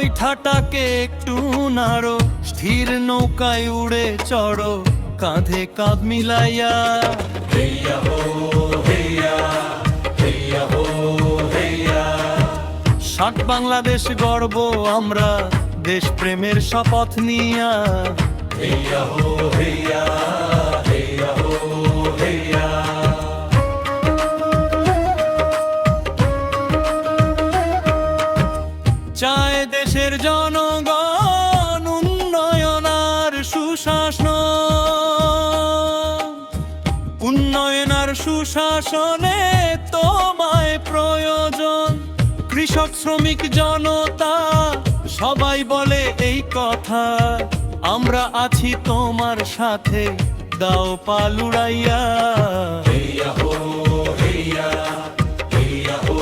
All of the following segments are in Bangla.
মাথাটাকে একটু নাড়ো, স্থির নৌকায় উড়ে চড়ো, কাঁধে কাঁধ মিলাইয়া। হেইয়া হো হেইয়া, হেইয়া হো হেইয়া। ষাট বাংলাদেশ গর্ব আমরা, দেশ প্রেমের শপথ নিয়া। হেইয়া হো হেইয়া, হেইয়া হো হেইয়া। চায় দেশের জনগণ উন্নয়ন আর সুশাসন, উন্নয়ন আর সুশাসনে তোমায় প্রয়োজন। কৃষক শ্রমিক জনতা সবাই বলে এই কথা, আমরা আছি তোমার সাথে, দাও পাল উড়াইয়া। হেইয়া হো হেইয়া, হেইয়া হো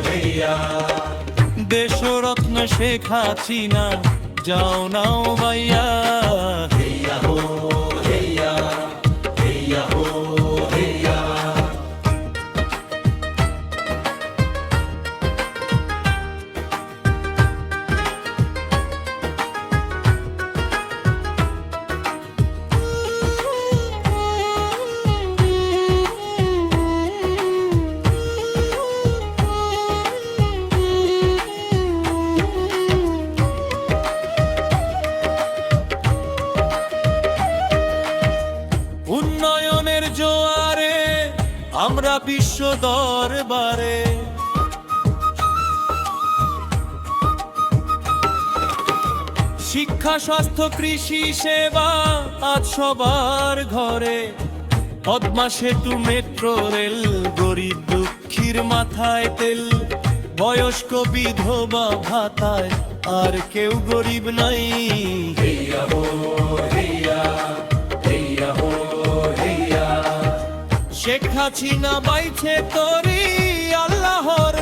হেইয়া। দেশরত্ন শেখ হাসিনা যাও নাও ভাইয়া। হেইয়া হো হেইয়া, হেইয়া হো হেইয়া। উন্নয়নের জোয়ারে আমরা বিশ্ব দরবারে, শিক্ষা স্বাস্থ্য কৃষি সেবা আজ সবার ঘরে। পদ্মা সেতু মেট্রো রেল, গরিব দুঃখীর মাথায় তেল, বয়স্ক বিধবা ভাতায় আর কেউ গরিব নাই। হেইয়া হো হেইয়া, হেইয়া হো হেইয়া। শেখ হাসিনা বাইছে তরি আল্লাহর